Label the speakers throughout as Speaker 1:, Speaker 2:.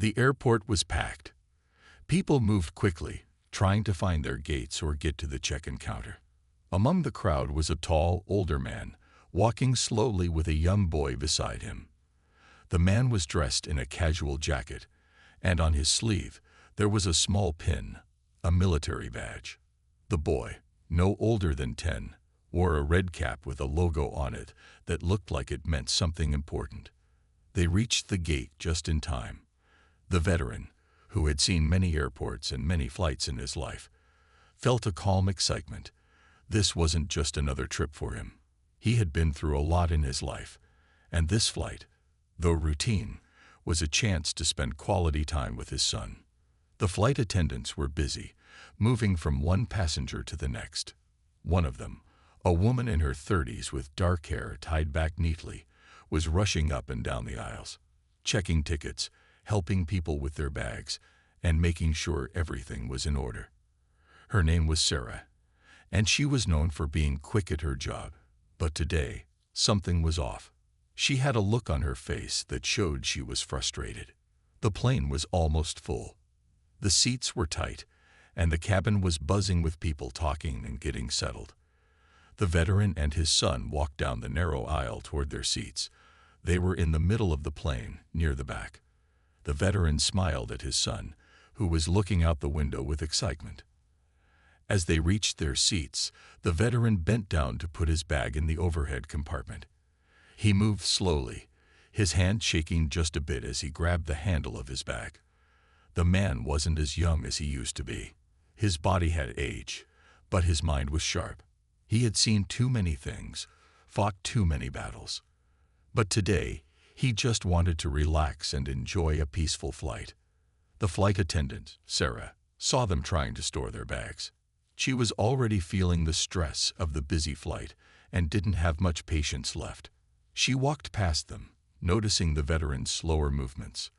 Speaker 1: The airport was packed. People moved quickly, trying to find their gates or get to the check-in counter. Among the crowd was a tall, older man, walking slowly with a young boy beside him. The man was dressed in a casual jacket, and on his sleeve there was a small pin, a military badge. The boy, no older than 10, wore a red cap with a logo on it that looked like it meant something important. They reached the gate just in time. The veteran, who had seen many airports and many flights in his life, felt a calm excitement. This wasn't just another trip for him. He had been through a lot in his life, and this flight, though routine, was a chance to spend quality time with his son. The flight attendants were busy, moving from one passenger to the next. One of them, a woman in her 30s with dark hair tied back neatly, was rushing up and down the aisles, checking tickets, helping people with their bags, and making sure everything was in order. Her name was Sarah, and she was known for being quick at her job. But today, something was off. She had a look on her face that showed she was frustrated. The plane was almost full. The seats were tight, and the cabin was buzzing with people talking and getting settled. The veteran and his son walked down the narrow aisle toward their seats. They were in the middle of the plane, near the back. The veteran smiled at his son, who was looking out the window with excitement. As they reached their seats, the veteran bent down to put his bag in the overhead compartment. He moved slowly, his hand shaking just a bit as he grabbed the handle of his bag. The man wasn't as young as he used to be. His body had age, but his mind was sharp. He had seen too many things, fought too many battles. But today, he just wanted to relax and enjoy a peaceful flight. The flight attendant, Sarah, saw them trying to store their bags. She was already feeling the stress of the busy flight and didn't have much patience left. She walked past them, noticing the veteran's slower movements.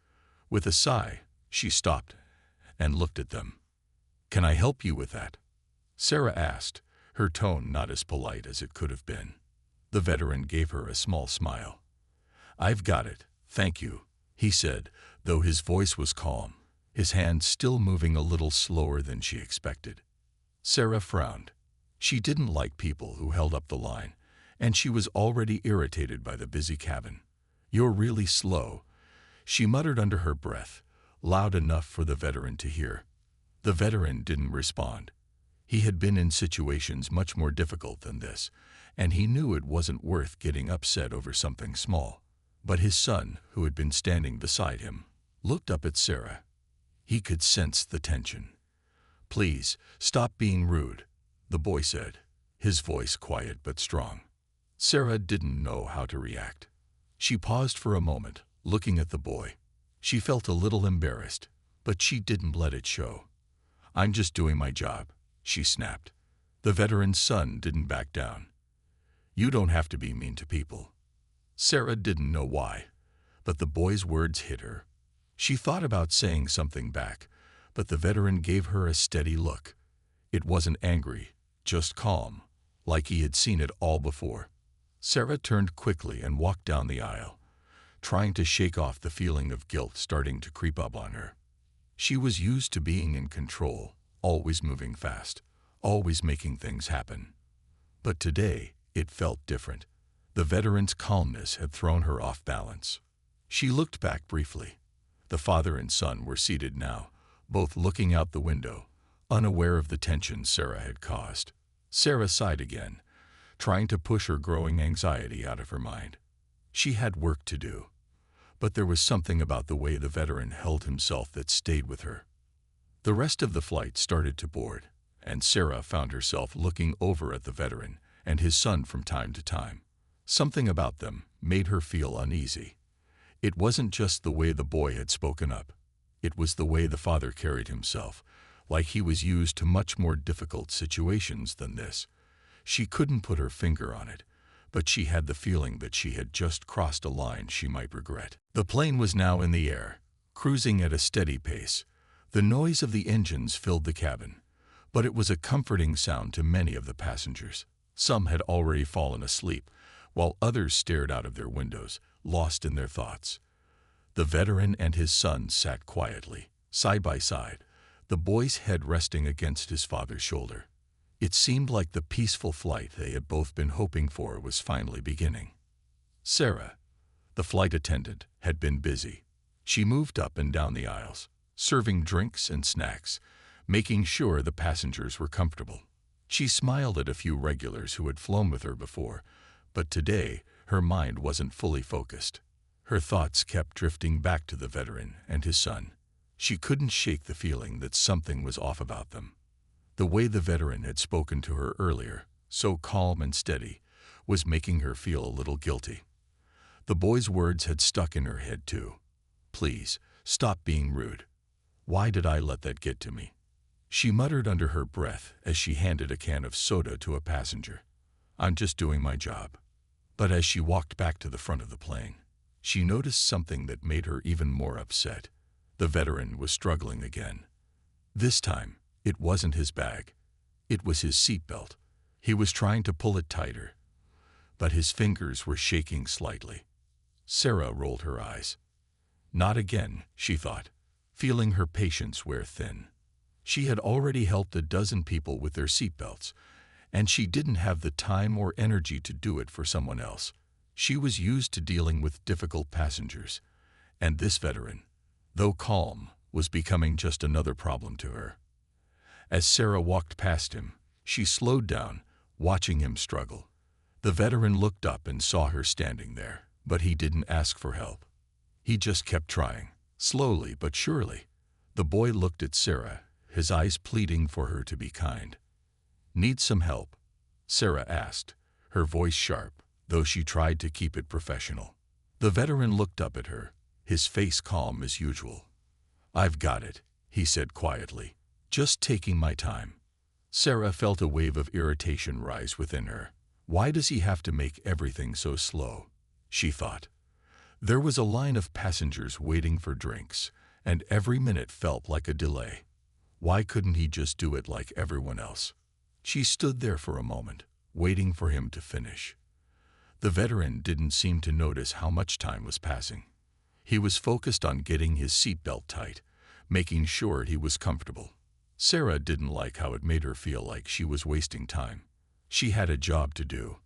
Speaker 1: With a sigh, she stopped and looked at them. "Can I help you with that?" Sarah asked, her tone not as polite as it could have been. The veteran gave her a small smile. "I've got it, thank you," he said, though his voice was calm, his hand still moving a little slower than she expected. Sarah frowned. She didn't like people who held up the line, and she was already irritated by the busy cabin. "You're really slow," she muttered under her breath, loud enough for the veteran to hear. The veteran didn't respond. He had been in situations much more difficult than this, and he knew it wasn't worth getting upset over something small. But his son, who had been standing beside him, looked up at Sarah. He could sense the tension. "Please, stop being rude," the boy said, his voice quiet but strong. Sarah didn't know how to react. She paused for a moment, looking at the boy. She felt a little embarrassed, but she didn't let it show. "I'm just doing my job," she snapped. The veteran's son didn't back down. "You don't have to be mean to people." Sarah didn't know why, but the boy's words hit her. She thought about saying something back, but the veteran gave her a steady look. It wasn't angry, just calm, like he had seen it all before. Sarah turned quickly and walked down the aisle, trying to shake off the feeling of guilt starting to creep up on her. She was used to being in control, always moving fast, always making things happen. But today, it felt different. The veteran's calmness had thrown her off balance. She looked back briefly. The father and son were seated now, both looking out the window, unaware of the tension Sarah had caused. Sarah sighed again, trying to push her growing anxiety out of her mind. She had work to do, but there was something about the way the veteran held himself that stayed with her. The rest of the flight started to board, and Sarah found herself looking over at the veteran and his son from time to time. Something about them made her feel uneasy. It wasn't just the way the boy had spoken up. It was the way the father carried himself, like he was used to much more difficult situations than this. She couldn't put her finger on it, but she had the feeling that she had just crossed a line she might regret. The plane was now in the air, cruising at a steady pace. The noise of the engines filled the cabin, but it was a comforting sound to many of the passengers. Some had already fallen asleep, while others stared out of their windows, lost in their thoughts. The veteran and his son sat quietly, side by side, the boy's head resting against his father's shoulder. It seemed like the peaceful flight they had both been hoping for was finally beginning. Sarah, the flight attendant, had been busy. She moved up and down the aisles, serving drinks and snacks, making sure the passengers were comfortable. She smiled at a few regulars who had flown with her before, but today her mind wasn't fully focused. Her thoughts kept drifting back to the veteran and his son. She couldn't shake the feeling that something was off about them. The way the veteran had spoken to her earlier, so calm and steady, was making her feel a little guilty. The boy's words had stuck in her head too. "Please, stop being rude. Why did I let that get to me?" She muttered under her breath as she handed a can of soda to a passenger. "I'm just doing my job." But as she walked back to the front of the plane, she noticed something that made her even more upset. The veteran was struggling again. This time, it wasn't his bag. It was his seatbelt. He was trying to pull it tighter, but his fingers were shaking slightly. Sarah rolled her eyes. Not again, she thought, feeling her patience wear thin. She had already helped a dozen people with their seatbelts, and she didn't have the time or energy to do it for someone else. She was used to dealing with difficult passengers, and this veteran, though calm, was becoming just another problem to her. As Sarah walked past him, she slowed down, watching him struggle. The veteran looked up and saw her standing there, but he didn't ask for help. He just kept trying, slowly but surely. The boy looked at Sarah, his eyes pleading for her to be kind. "Need some help?" Sarah asked, her voice sharp, though she tried to keep it professional. The veteran looked up at her, his face calm as usual. "I've got it," he said quietly, "just taking my time." Sarah felt a wave of irritation rise within her. Why does he have to make everything so slow? She thought. There was a line of passengers waiting for drinks, and every minute felt like a delay. Why couldn't he just do it like everyone else? She stood there for a moment, waiting for him to finish. The veteran didn't seem to notice how much time was passing. He was focused on getting his seatbelt tight, making sure he was comfortable. Sarah didn't like how it made her feel like she was wasting time. She had a job to do,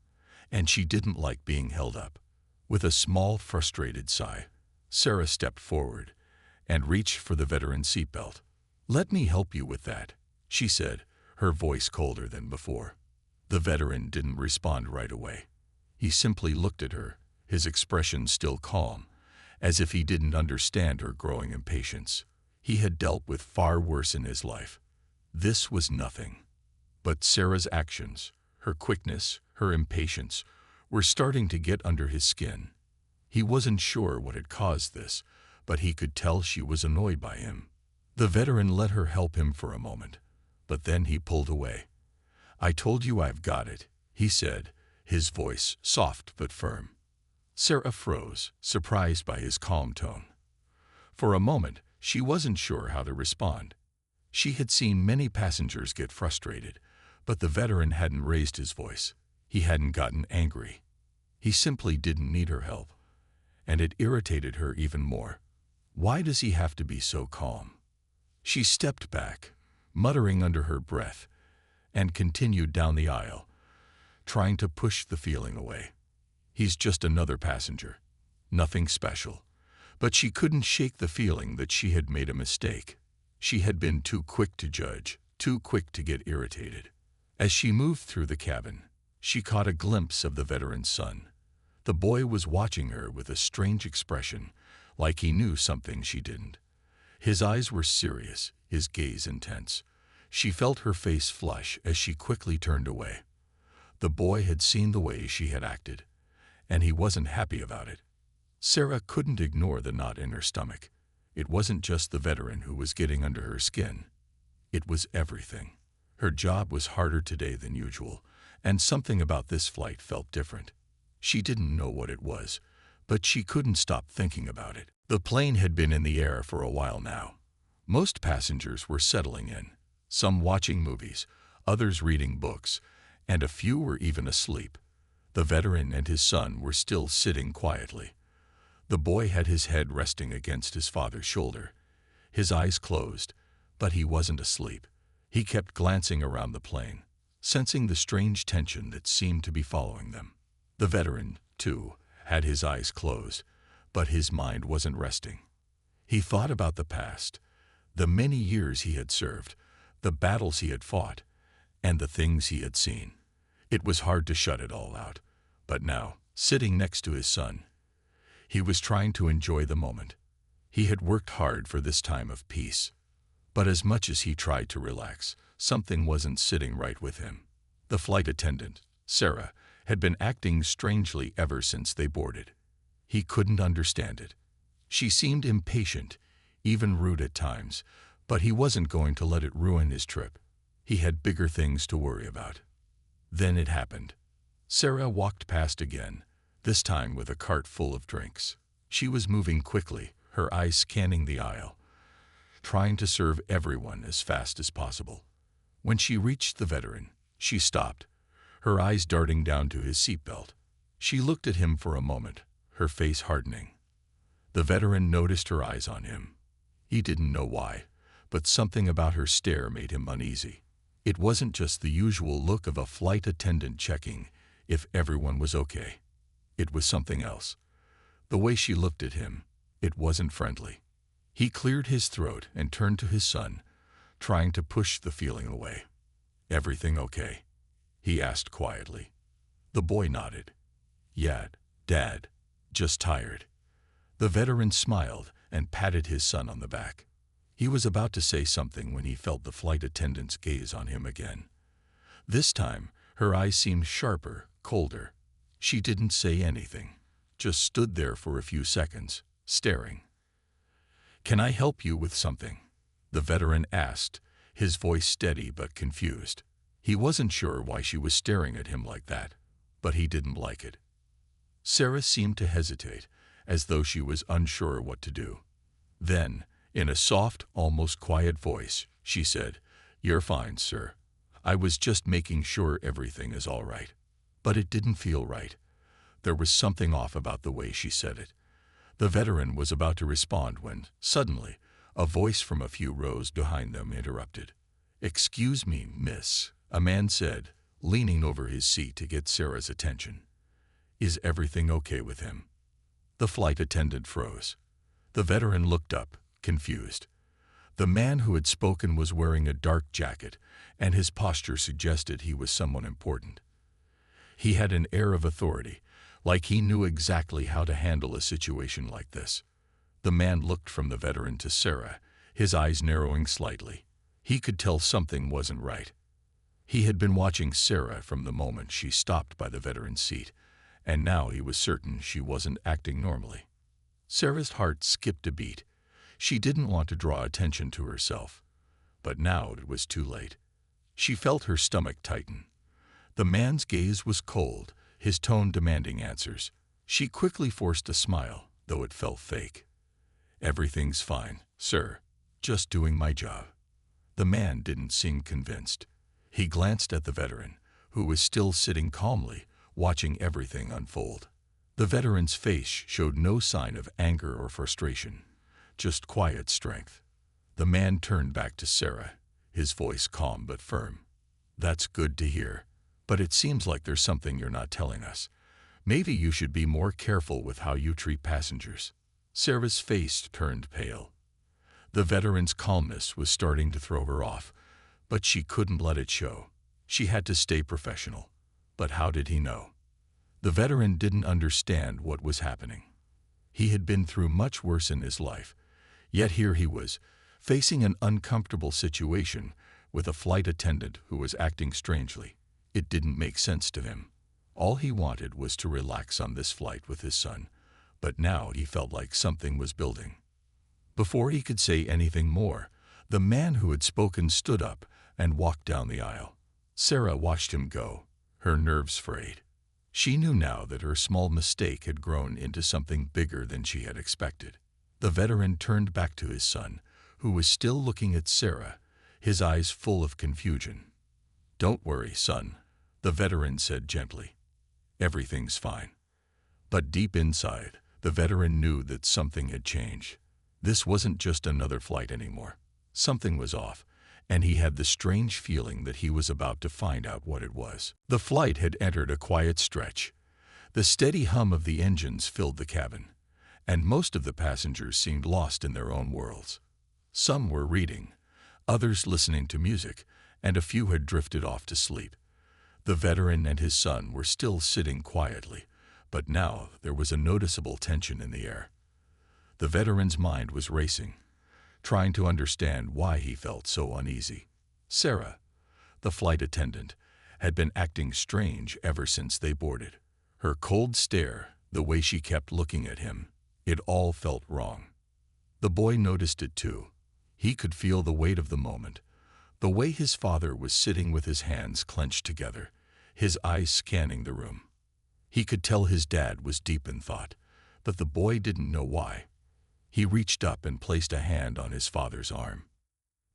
Speaker 1: and she didn't like being held up. With a small, frustrated sigh, Sarah stepped forward and reached for the veteran's seatbelt. "Let me help you with that," she said, her voice colder than before. The veteran didn't respond right away. He simply looked at her, his expression still calm, as if he didn't understand her growing impatience. He had dealt with far worse in his life. This was nothing. But Sarah's actions, her quickness, her impatience, were starting to get under his skin. He wasn't sure what had caused this, but he could tell she was annoyed by him. The veteran let her help him for a moment, but then he pulled away. "I told you I've got it," he said, his voice soft but firm. Sarah froze, surprised by his calm tone. For a moment, she wasn't sure how to respond. She had seen many passengers get frustrated, but the veteran hadn't raised his voice. He hadn't gotten angry. He simply didn't need her help, and it irritated her even more. Why does he have to be so calm? She stepped back, muttering under her breath, and continued down the aisle, trying to push the feeling away. He's just another passenger. Nothing special. But she couldn't shake the feeling that she had made a mistake. She had been too quick to judge, too quick to get irritated. As she moved through the cabin, she caught a glimpse of the veteran's son. The boy was watching her with a strange expression, like he knew something she didn't. His eyes were serious, his gaze intense. She felt her face flush as she quickly turned away. The boy had seen the way she had acted, and he wasn't happy about it. Sarah couldn't ignore the knot in her stomach. It wasn't just the veteran who was getting under her skin. It was everything. Her job was harder today than usual, and something about this flight felt different. She didn't know what it was, but she couldn't stop thinking about it. The plane had been in the air for a while now. Most passengers were settling in, some watching movies, others reading books, and a few were even asleep. The veteran and his son were still sitting quietly. The boy had his head resting against his father's shoulder. His eyes closed, but he wasn't asleep. He kept glancing around the plane, sensing the strange tension that seemed to be following them. The veteran, too, had his eyes closed, but his mind wasn't resting. He thought about the past, the many years he had served, the battles he had fought, and the things he had seen. It was hard to shut it all out, but now, sitting next to his son, he was trying to enjoy the moment. He had worked hard for this time of peace, but as much as he tried to relax, something wasn't sitting right with him. The flight attendant, Sarah, had been acting strangely ever since they boarded. He couldn't understand it. She seemed impatient, even rude at times, but he wasn't going to let it ruin his trip. He had bigger things to worry about. Then it happened. Sarah walked past again, this time with a cart full of drinks. She was moving quickly, her eyes scanning the aisle, trying to serve everyone as fast as possible. When she reached the veteran, she stopped, her eyes darting down to his seatbelt. She looked at him for a moment, her face hardening. The veteran noticed her eyes on him. He didn't know why, but something about her stare made him uneasy. It wasn't just the usual look of a flight attendant checking if everyone was okay. It was something else. The way she looked at him, it wasn't friendly. He cleared his throat and turned to his son, trying to push the feeling away. "Everything okay?" he asked quietly. The boy nodded. "Yeah, Dad, just tired." The veteran smiled and patted his son on the back. He was about to say something when he felt the flight attendant's gaze on him again. This time, her eyes seemed sharper, colder. She didn't say anything, just stood there for a few seconds, staring. "Can I help you with something?" the veteran asked, his voice steady but confused. He wasn't sure why she was staring at him like that, but he didn't like it. Sarah seemed to hesitate, as though she was unsure what to do. Then, in a soft, almost quiet voice, she said, "You're fine, sir. I was just making sure everything is all right." But it didn't feel right. There was something off about the way she said it. The veteran was about to respond when, suddenly, a voice from a few rows behind them interrupted. "Excuse me, miss," a man said, leaning over his seat to get Sarah's attention. "Is everything okay with him?" The flight attendant froze. The veteran looked up, confused. The man who had spoken was wearing a dark jacket, and his posture suggested he was someone important. He had an air of authority, like he knew exactly how to handle a situation like this. The man looked from the veteran to Sarah, his eyes narrowing slightly. He could tell something wasn't right. He had been watching Sarah from the moment she stopped by the veteran's seat, and now he was certain she wasn't acting normally. Sarah's heart skipped a beat. She didn't want to draw attention to herself, but now it was too late. She felt her stomach tighten. The man's gaze was cold, his tone demanding answers. She quickly forced a smile, though it felt fake. "Everything's fine, sir. Just doing my job." The man didn't seem convinced. He glanced at the veteran, who was still sitting calmly, watching everything unfold. The veteran's face showed no sign of anger or frustration, just quiet strength. The man turned back to Sarah, his voice calm but firm. "That's good to hear, but it seems like there's something you're not telling us. Maybe you should be more careful with how you treat passengers." Sarah's face turned pale. The veteran's calmness was starting to throw her off, but she couldn't let it show. She had to stay professional. But how did he know? The veteran didn't understand what was happening. He had been through much worse in his life, yet here he was, facing an uncomfortable situation with a flight attendant who was acting strangely. It didn't make sense to him. All he wanted was to relax on this flight with his son, but now he felt like something was building. Before he could say anything more, the man who had spoken stood up and walked down the aisle. Sarah watched him go, her nerves frayed. She knew now that her small mistake had grown into something bigger than she had expected. The veteran turned back to his son, who was still looking at Sarah, his eyes full of confusion. "Don't worry, son," the veteran said gently. "Everything's fine." But deep inside, The veteran knew that something had changed. This wasn't just another flight anymore. Something was off, and he had the strange feeling that he was about to find out what it was. The flight had entered a quiet stretch. The steady hum of the engines filled the cabin, and most of the passengers seemed lost in their own worlds. Some were reading, others listening to music, and a few had drifted off to sleep. The veteran and his son were still sitting quietly, but now there was a noticeable tension in the air. The veteran's mind was racing, trying to understand why he felt so uneasy. Sarah, the flight attendant, had been acting strange ever since they boarded. Her cold stare, the way she kept looking at him, it all felt wrong. The boy noticed it too. He could feel the weight of the moment, the way his father was sitting with his hands clenched together, his eyes scanning the room. He could tell his dad was deep in thought, but the boy didn't know why. He reached up and placed a hand on his father's arm.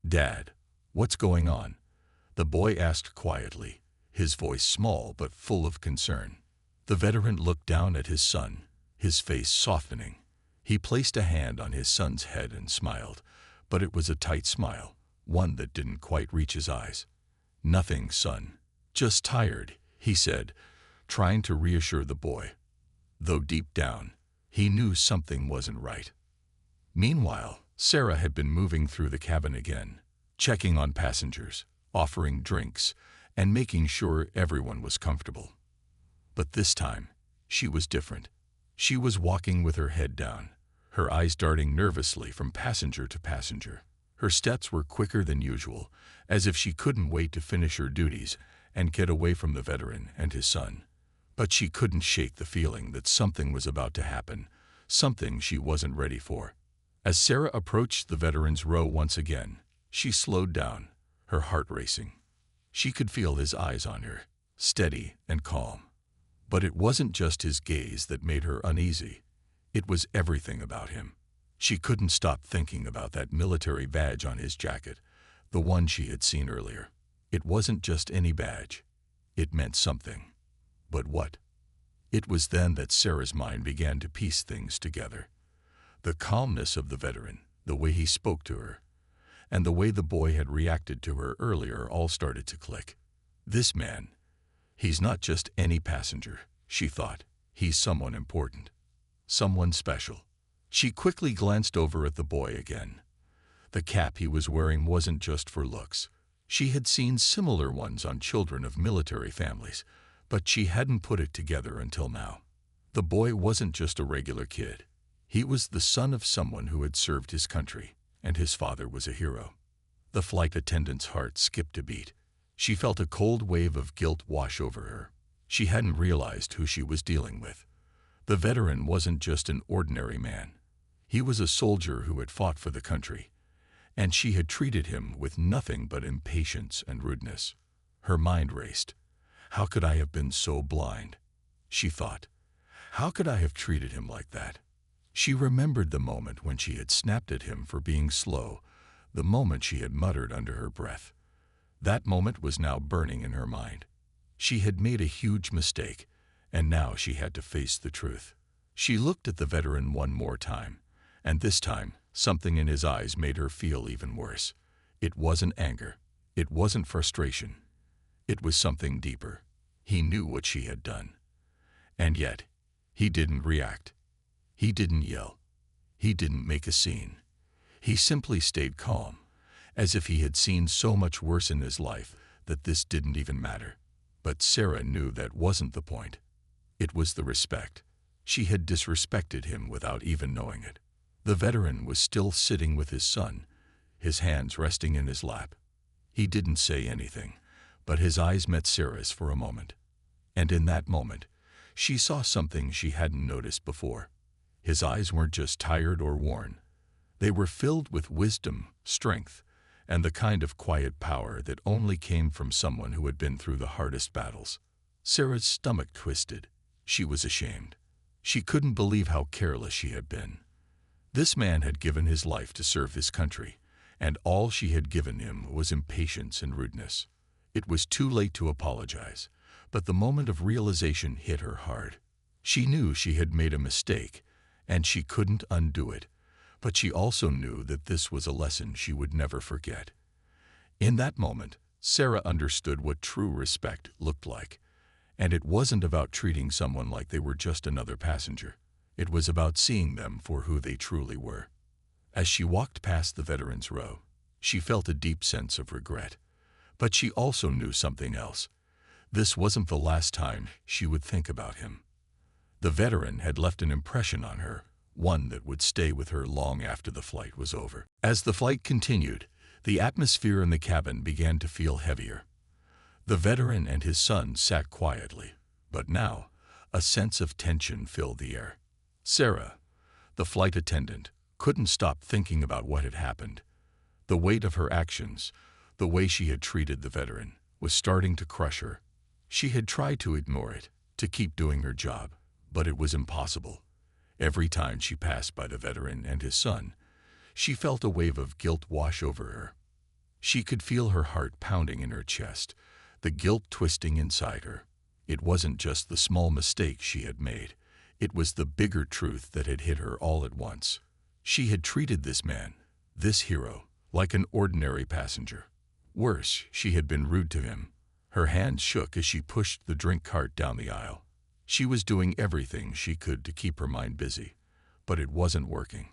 Speaker 1: "Dad, what's going on?" the boy asked quietly, his voice small but full of concern. The veteran looked down at his son, his face softening. He placed a hand on his son's head and smiled, but it was a tight smile, one that didn't quite reach his eyes. "Nothing, son. Just tired," he said, trying to reassure the boy, though deep down, he knew something wasn't right. Meanwhile, Sarah had been moving through the cabin again, checking on passengers, offering drinks, and making sure everyone was comfortable. But this time, she was different. She was walking with her head down, her eyes darting nervously from passenger to passenger. Her steps were quicker than usual, as if she couldn't wait to finish her duties and get away from the veteran and his son. But she couldn't shake the feeling that something was about to happen, something she wasn't ready for. As Sarah approached the veteran's row once again, she slowed down, her heart racing. She could feel his eyes on her, steady and calm. But it wasn't just his gaze that made her uneasy. It was everything about him. She couldn't stop thinking about that military badge on his jacket, the one she had seen earlier. It wasn't just any badge. It meant something. But what? It was then that Sarah's mind began to piece things together. The calmness of the veteran, the way he spoke to her, and the way the boy had reacted to her earlier all started to click. This man, he's not just any passenger, she thought. He's someone important, someone special. She quickly glanced over at the boy again. The cap he was wearing wasn't just for looks. She had seen similar ones on children of military families, but she hadn't put it together until now. The boy wasn't just a regular kid. He was the son of someone who had served his country, and his father was a hero. The flight attendant's heart skipped a beat. She felt a cold wave of guilt wash over her. She hadn't realized who she was dealing with. The veteran wasn't just an ordinary man. He was a soldier who had fought for the country, and she had treated him with nothing but impatience and rudeness. Her mind raced. How could I have been so blind? She thought. How could I have treated him like that? She remembered the moment when she had snapped at him for being slow, the moment she had muttered under her breath. That moment was now burning in her mind. She had made a huge mistake, and now she had to face the truth. She looked at the veteran one more time, and this time, something in his eyes made her feel even worse. It wasn't anger. It wasn't frustration. It was something deeper. He knew what she had done. And yet, he didn't react. He didn't yell. He didn't make a scene. He simply stayed calm, as if he had seen so much worse in his life that this didn't even matter. But Sarah knew that wasn't the point. It was the respect. She had disrespected him without even knowing it. The veteran was still sitting with his son, his hands resting in his lap. He didn't say anything, but his eyes met Sarah's for a moment. And in that moment, she saw something she hadn't noticed before. His eyes weren't just tired or worn. They were filled with wisdom, strength, and the kind of quiet power that only came from someone who had been through the hardest battles. Sarah's stomach twisted. She was ashamed. She couldn't believe how careless she had been. This man had given his life to serve his country, and all she had given him was impatience and rudeness. It was too late to apologize, but the moment of realization hit her hard. She knew she had made a mistake, and she couldn't undo it. But she also knew that this was a lesson she would never forget. In that moment, Sarah understood what true respect looked like. And it wasn't about treating someone like they were just another passenger. It was about seeing them for who they truly were. As she walked past the veterans' row, she felt a deep sense of regret. But she also knew something else. This wasn't the last time she would think about him. The veteran had left an impression on her, one that would stay with her long after the flight was over. As the flight continued, the atmosphere in the cabin began to feel heavier. The veteran and his son sat quietly, but now a sense of tension filled the air. Sarah, the flight attendant, couldn't stop thinking about what had happened. The weight of her actions, the way she had treated the veteran, was starting to crush her. She had tried to ignore it, to keep doing her job, but it was impossible. Every time she passed by the veteran and his son, she felt a wave of guilt wash over her. She could feel her heart pounding in her chest, the guilt twisting inside her. It wasn't just the small mistake she had made. It was the bigger truth that had hit her all at once. She had treated this man, this hero, like an ordinary passenger. Worse, she had been rude to him. Her hands shook as she pushed the drink cart down the aisle. She was doing everything she could to keep her mind busy, but it wasn't working.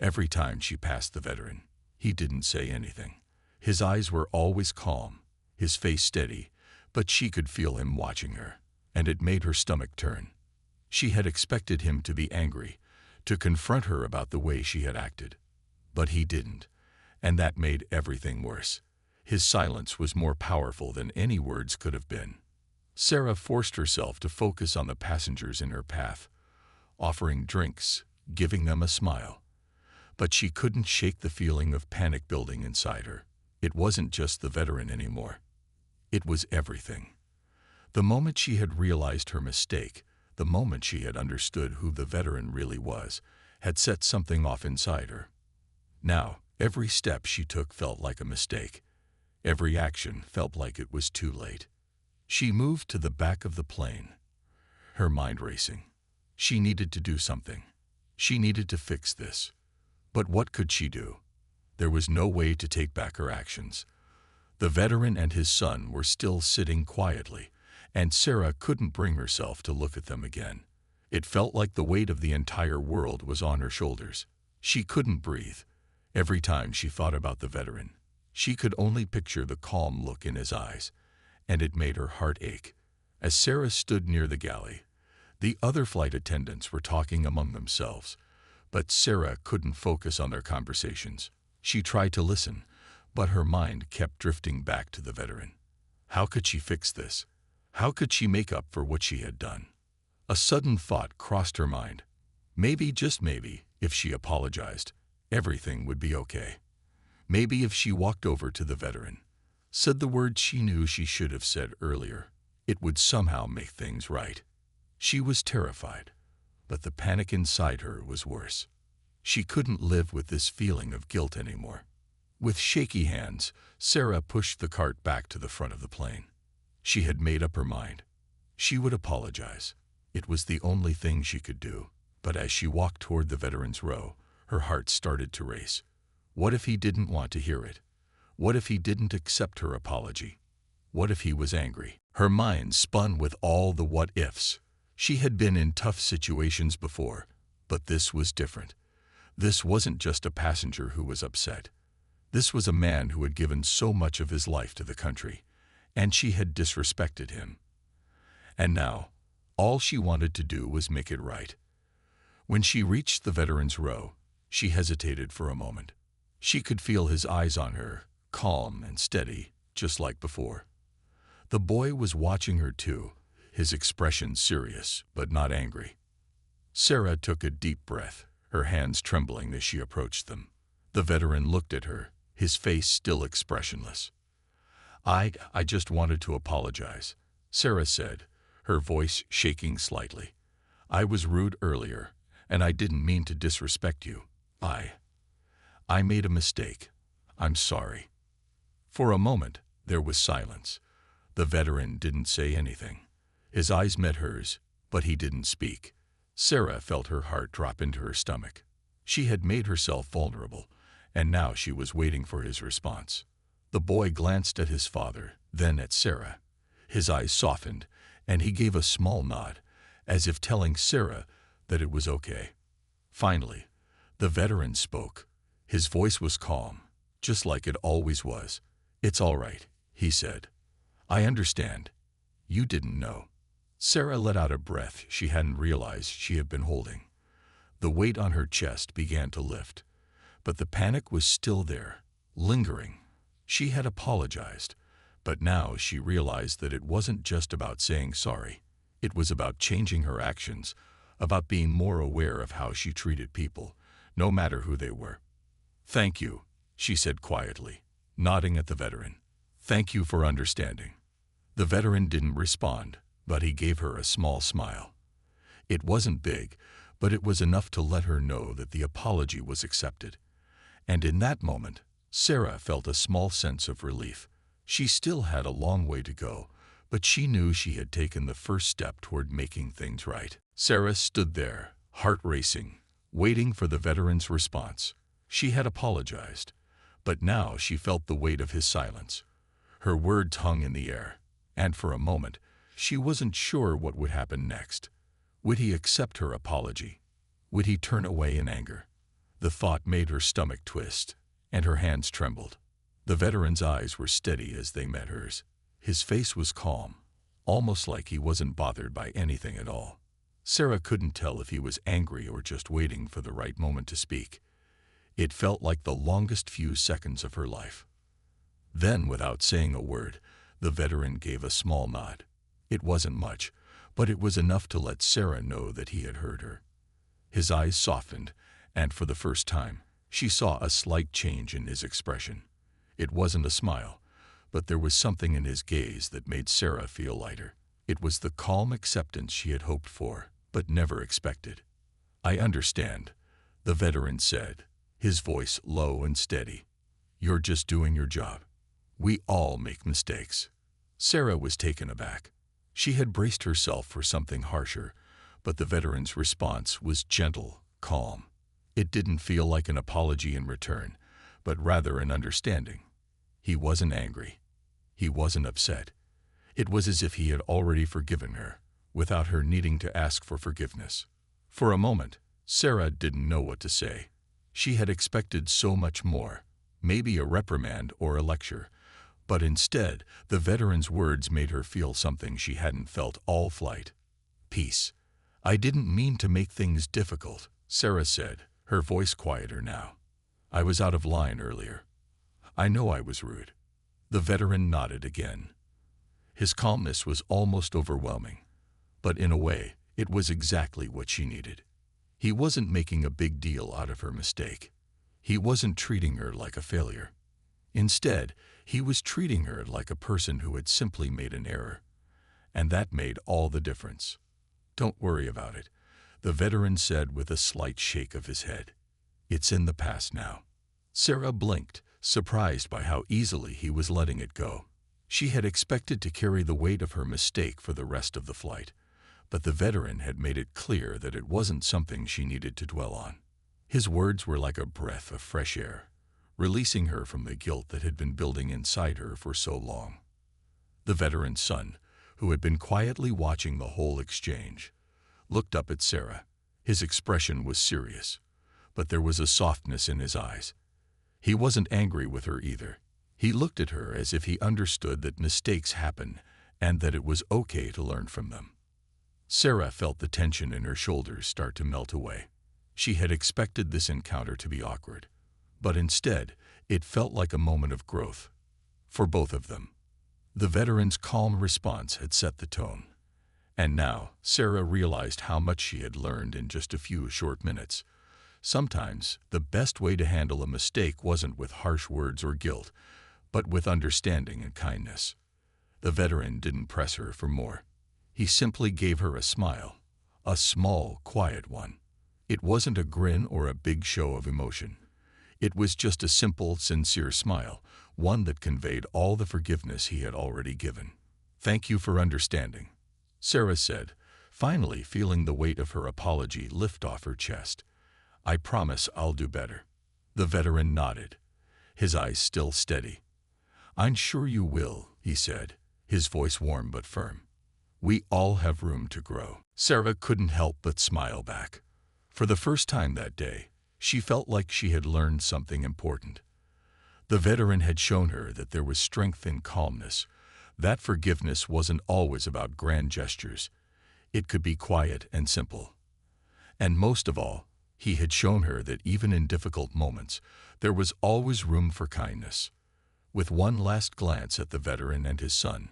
Speaker 1: Every time she passed the veteran, he didn't say anything. His eyes were always calm, his face steady, but she could feel him watching her, and it made her stomach turn. She had expected him to be angry, to confront her about the way she had acted. But he didn't, and that made everything worse. His silence was more powerful than any words could have been. Sarah forced herself to focus on the passengers in her path, offering drinks, giving them a smile. But she couldn't shake the feeling of panic building inside her. It wasn't just the veteran anymore. It was everything. The moment she had realized her mistake, the moment she had understood who the veteran really was, had set something off inside her. Now, every step she took felt like a mistake. Every action felt like it was too late. She moved to the back of the plane, her mind racing. She needed to do something. She needed to fix this. But what could she do? There was no way to take back her actions. The veteran and his son were still sitting quietly, and Sarah couldn't bring herself to look at them again. It felt like the weight of the entire world was on her shoulders. She couldn't breathe. Every time she thought about the veteran, she could only picture the calm look in his eyes, and it made her heart ache. As Sarah stood near the galley, the other flight attendants were talking among themselves, but Sarah couldn't focus on their conversations. She tried to listen, but her mind kept drifting back to the veteran. How could she fix this? How could she make up for what she had done? A sudden thought crossed her mind. Maybe, just maybe, if she apologized, everything would be okay. Maybe if she walked over to the veteran, said the words she knew she should have said earlier, it would somehow make things right. She was terrified, but the panic inside her was worse. She couldn't live with this feeling of guilt anymore. With shaky hands, Sarah pushed the cart back to the front of the plane. She had made up her mind. She would apologize. It was the only thing she could do. But as she walked toward the veterans' row, her heart started to race. What if he didn't want to hear it? What if he didn't accept her apology? What if he was angry? Her mind spun with all the what-ifs. She had been in tough situations before, but this was different. This wasn't just a passenger who was upset. This was a man who had given so much of his life to the country, and she had disrespected him. And now, all she wanted to do was make it right. When she reached the veterans' row, she hesitated for a moment. She could feel his eyes on her, calm and steady, just like before. The boy was watching her too, his expression serious but not angry. Sarah took a deep breath, her hands trembling as she approached them. The veteran looked at her, his face still expressionless. I just wanted to apologize," Sarah said, her voice shaking slightly. "I was rude earlier, and I didn't mean to disrespect you. I made a mistake. I'm sorry." For a moment, there was silence. The veteran didn't say anything. His eyes met hers, but he didn't speak. Sarah felt her heart drop into her stomach. She had made herself vulnerable, and now she was waiting for his response. The boy glanced at his father, then at Sarah. His eyes softened, and he gave a small nod, as if telling Sarah that it was okay. Finally, the veteran spoke. His voice was calm, just like it always was. "It's all right," he said. "I understand. You didn't know." Sarah let out a breath she hadn't realized she had been holding. The weight on her chest began to lift, but the panic was still there, lingering. She had apologized, but now she realized that it wasn't just about saying sorry. It was about changing her actions, about being more aware of how she treated people, no matter who they were. "Thank you," she said quietly, nodding at the veteran. "Thank you for understanding." The veteran didn't respond, but he gave her a small smile. It wasn't big, but it was enough to let her know that the apology was accepted. And in that moment, Sarah felt a small sense of relief. She still had a long way to go, but she knew she had taken the first step toward making things right. Sarah stood there, heart racing, waiting for the veteran's response. She had apologized, but now she felt the weight of his silence. Her words hung in the air, and for a moment, she wasn't sure what would happen next. Would he accept her apology? Would he turn away in anger? The thought made her stomach twist, and her hands trembled. The veteran's eyes were steady as they met hers. His face was calm, almost like he wasn't bothered by anything at all. Sarah couldn't tell if he was angry or just waiting for the right moment to speak. It felt like the longest few seconds of her life. Then, without saying a word, the veteran gave a small nod. It wasn't much, but it was enough to let Sarah know that he had heard her. His eyes softened, and for the first time, she saw a slight change in his expression. It wasn't a smile, but there was something in his gaze that made Sarah feel lighter. It was the calm acceptance she had hoped for, but never expected. "I understand," the veteran said, his voice low and steady. "You're just doing your job. We all make mistakes." Sarah was taken aback. She had braced herself for something harsher, but the veteran's response was gentle, calm. It didn't feel like an apology in return, but rather an understanding. He wasn't angry. He wasn't upset. It was as if he had already forgiven her, without her needing to ask for forgiveness. For a moment, Sarah didn't know what to say. She had expected so much more, maybe a reprimand or a lecture, but instead, the veteran's words made her feel something she hadn't felt all flight. Peace. "I didn't mean to make things difficult," Sarah said, her voice quieter now. "I was out of line earlier. I know I was rude." The veteran nodded again. His calmness was almost overwhelming, but in a way, it was exactly what she needed. He wasn't making a big deal out of her mistake. He wasn't treating her like a failure. Instead, he was treating her like a person who had simply made an error. And that made all the difference. "Don't worry about it," the veteran said with a slight shake of his head. "It's in the past now." Sarah blinked, surprised by how easily he was letting it go. She had expected to carry the weight of her mistake for the rest of the flight, but the veteran had made it clear that it wasn't something she needed to dwell on. His words were like a breath of fresh air, releasing her from the guilt that had been building inside her for so long. The veteran's son, who had been quietly watching the whole exchange, looked up at Sarah. His expression was serious, but there was a softness in his eyes. He wasn't angry with her either. He looked at her as if he understood that mistakes happen and that it was okay to learn from them. Sarah felt the tension in her shoulders start to melt away. She had expected this encounter to be awkward, but instead, it felt like a moment of growth. For both of them. The veteran's calm response had set the tone. And now, Sarah realized how much she had learned in just a few short minutes. Sometimes, the best way to handle a mistake wasn't with harsh words or guilt, but with understanding and kindness. The veteran didn't press her for more. He simply gave her a smile, a small, quiet one. It wasn't a grin or a big show of emotion. It was just a simple, sincere smile, one that conveyed all the forgiveness he had already given. "Thank you for understanding," Sarah said, finally feeling the weight of her apology lift off her chest. "I promise I'll do better." The veteran nodded, his eyes still steady. "I'm sure you will," he said, his voice warm but firm. "We all have room to grow." Sarah couldn't help but smile back. For the first time that day, she felt like she had learned something important. The veteran had shown her that there was strength in calmness, that forgiveness wasn't always about grand gestures. It could be quiet and simple. And most of all, he had shown her that even in difficult moments, there was always room for kindness. With one last glance at the veteran and his son,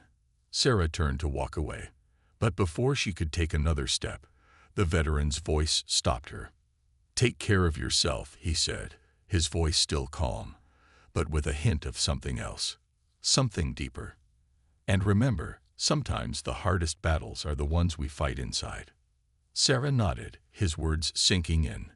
Speaker 1: Sarah turned to walk away. But before she could take another step, the veteran's voice stopped her. "Take care of yourself," he said, his voice still calm, but with a hint of something else, something deeper. "And remember, sometimes the hardest battles are the ones we fight inside." Sarah nodded, his words sinking in.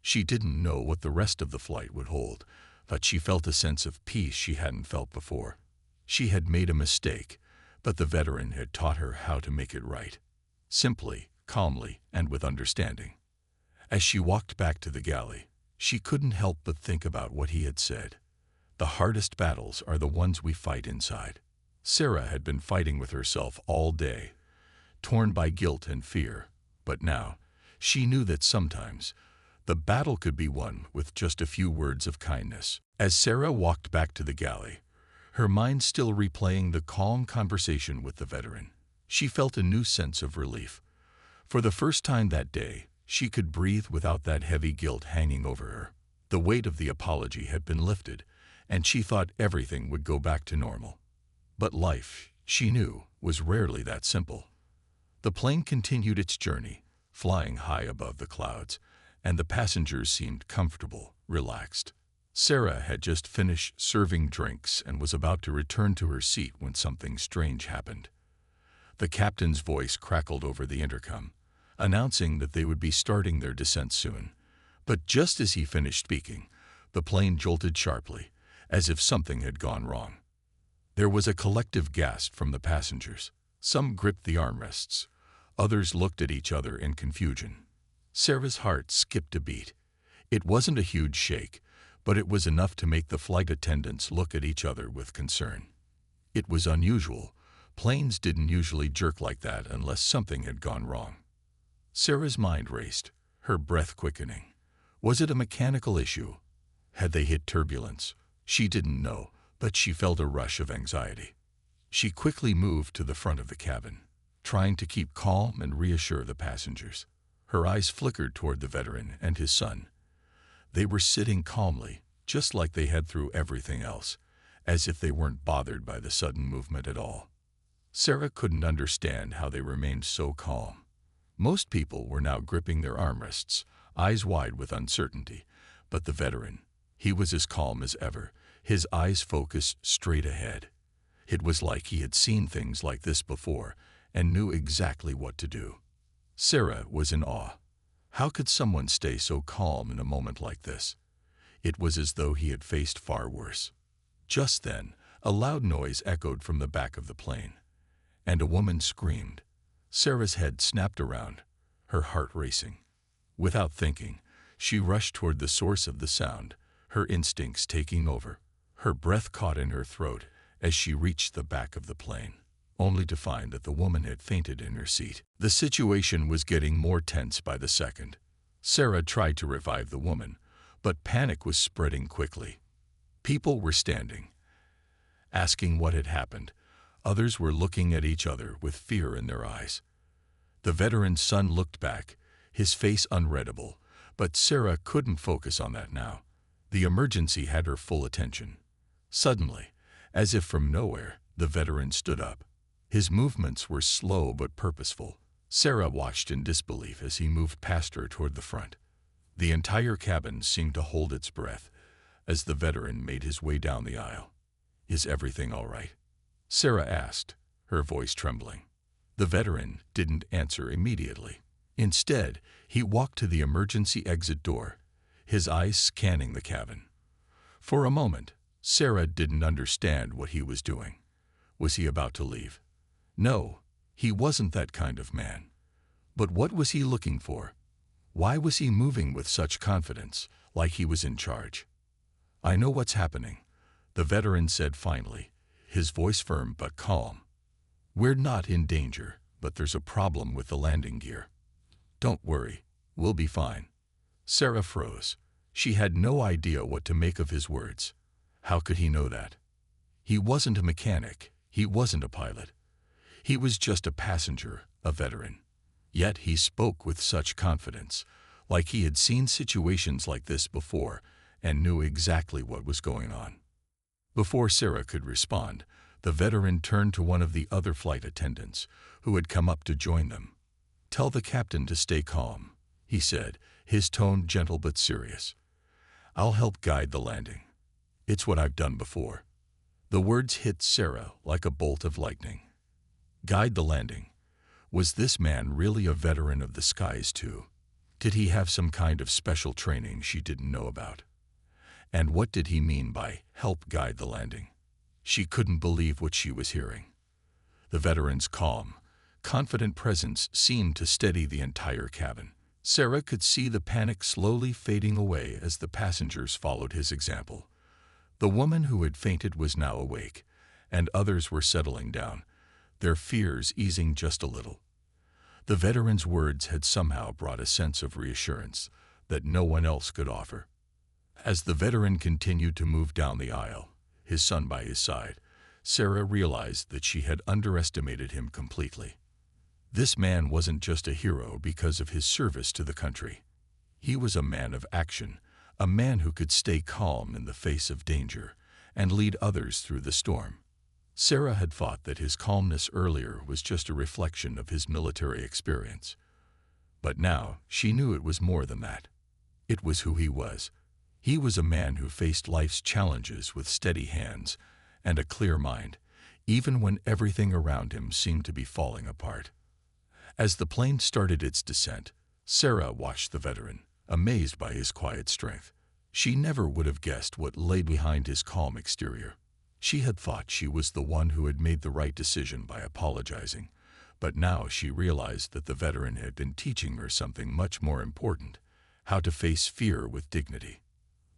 Speaker 1: She didn't know what the rest of the flight would hold, but she felt a sense of peace she hadn't felt before. She had made a mistake, but the veteran had taught her how to make it right. Simply, calmly, and with understanding. As she walked back to the galley, she couldn't help but think about what he had said. The hardest battles are the ones we fight inside. Sarah had been fighting with herself all day, torn by guilt and fear, but now she knew that sometimes the battle could be won with just a few words of kindness. As Sarah walked back to the galley, her mind still replaying the calm conversation with the veteran, she felt a new sense of relief. For the first time that day, she could breathe without that heavy guilt hanging over her. The weight of the apology had been lifted, and she thought everything would go back to normal. But life, she knew, was rarely that simple. The plane continued its journey, flying high above the clouds, and the passengers seemed comfortable, relaxed. Sarah had just finished serving drinks and was about to return to her seat when something strange happened. The captain's voice crackled over the intercom, announcing that they would be starting their descent soon. But just as he finished speaking, the plane jolted sharply, as if something had gone wrong. There was a collective gasp from the passengers. Some gripped the armrests. Others looked at each other in confusion. Sarah's heart skipped a beat. It wasn't a huge shake, but it was enough to make the flight attendants look at each other with concern. It was unusual. Planes didn't usually jerk like that unless something had gone wrong. Sarah's mind raced, her breath quickening. Was it a mechanical issue? Had they hit turbulence? She didn't know, but she felt a rush of anxiety. She quickly moved to the front of the cabin, trying to keep calm and reassure the passengers. Her eyes flickered toward the veteran and his son. They were sitting calmly, just like they had through everything else, as if they weren't bothered by the sudden movement at all. Sarah couldn't understand how they remained so calm. Most people were now gripping their armrests, eyes wide with uncertainty, but the veteran, he was as calm as ever, his eyes focused straight ahead. It was like he had seen things like this before and knew exactly what to do. Sarah was in awe. How could someone stay so calm in a moment like this? It was as though he had faced far worse. Just then, a loud noise echoed from the back of the plane, and a woman screamed. Sarah's head snapped around, her heart racing. Without thinking, she rushed toward the source of the sound, her instincts taking over. Her breath caught in her throat as she reached the back of the plane, only to find that the woman had fainted in her seat. The situation was getting more tense by the second. Sarah tried to revive the woman, but panic was spreading quickly. People were standing, asking what had happened. Others were looking at each other with fear in their eyes. The veteran's son looked back, his face unreadable, but Sarah couldn't focus on that now. The emergency had her full attention. Suddenly, as if from nowhere, the veteran stood up. His movements were slow but purposeful. Sarah watched in disbelief as he moved past her toward the front. The entire cabin seemed to hold its breath as the veteran made his way down the aisle. "Is everything all right?" Sarah asked, her voice trembling. The veteran didn't answer immediately. Instead, he walked to the emergency exit door, his eyes scanning the cabin. For a moment, Sarah didn't understand what he was doing. Was he about to leave? No, he wasn't that kind of man. But what was he looking for? Why was he moving with such confidence, like he was in charge? "I know what's happening," the veteran said finally, his voice firm but calm. "We're not in danger, but there's a problem with the landing gear. Don't worry, we'll be fine." Sarah froze. She had no idea what to make of his words. How could he know that? He wasn't a mechanic. He wasn't a pilot. He was just a passenger, a veteran. Yet he spoke with such confidence, like he had seen situations like this before and knew exactly what was going on. Before Sarah could respond, the veteran turned to one of the other flight attendants, who had come up to join them. "Tell the captain to stay calm," he said, his tone gentle but serious. "I'll help guide the landing. It's what I've done before." The words hit Sarah like a bolt of lightning. Guide the landing. Was this man really a veteran of the skies too? Did he have some kind of special training she didn't know about? And what did he mean by help guide the landing? She couldn't believe what she was hearing. The veteran's calm, confident presence seemed to steady the entire cabin. Sarah could see the panic slowly fading away as the passengers followed his example. The woman who had fainted was now awake, and others were settling down, their fears easing just a little. The veteran's words had somehow brought a sense of reassurance that no one else could offer. As the veteran continued to move down the aisle, his son by his side, Sarah realized that she had underestimated him completely. This man wasn't just a hero because of his service to the country. He was a man of action, a man who could stay calm in the face of danger and lead others through the storm. Sarah had thought that his calmness earlier was just a reflection of his military experience. But now she knew it was more than that. It was who he was. He was a man who faced life's challenges with steady hands and a clear mind, even when everything around him seemed to be falling apart. As the plane started its descent, Sarah watched the veteran, amazed by his quiet strength. She never would have guessed what lay behind his calm exterior. She had thought she was the one who had made the right decision by apologizing, but now she realized that the veteran had been teaching her something much more important: how to face fear with dignity.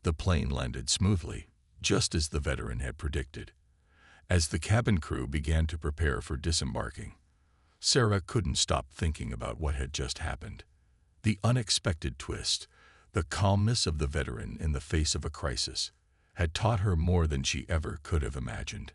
Speaker 1: The plane landed smoothly, just as the veteran had predicted. As the cabin crew began to prepare for disembarking, Sarah couldn't stop thinking about what had just happened. The unexpected twist, the calmness of the veteran in the face of a crisis, had taught her more than she ever could have imagined.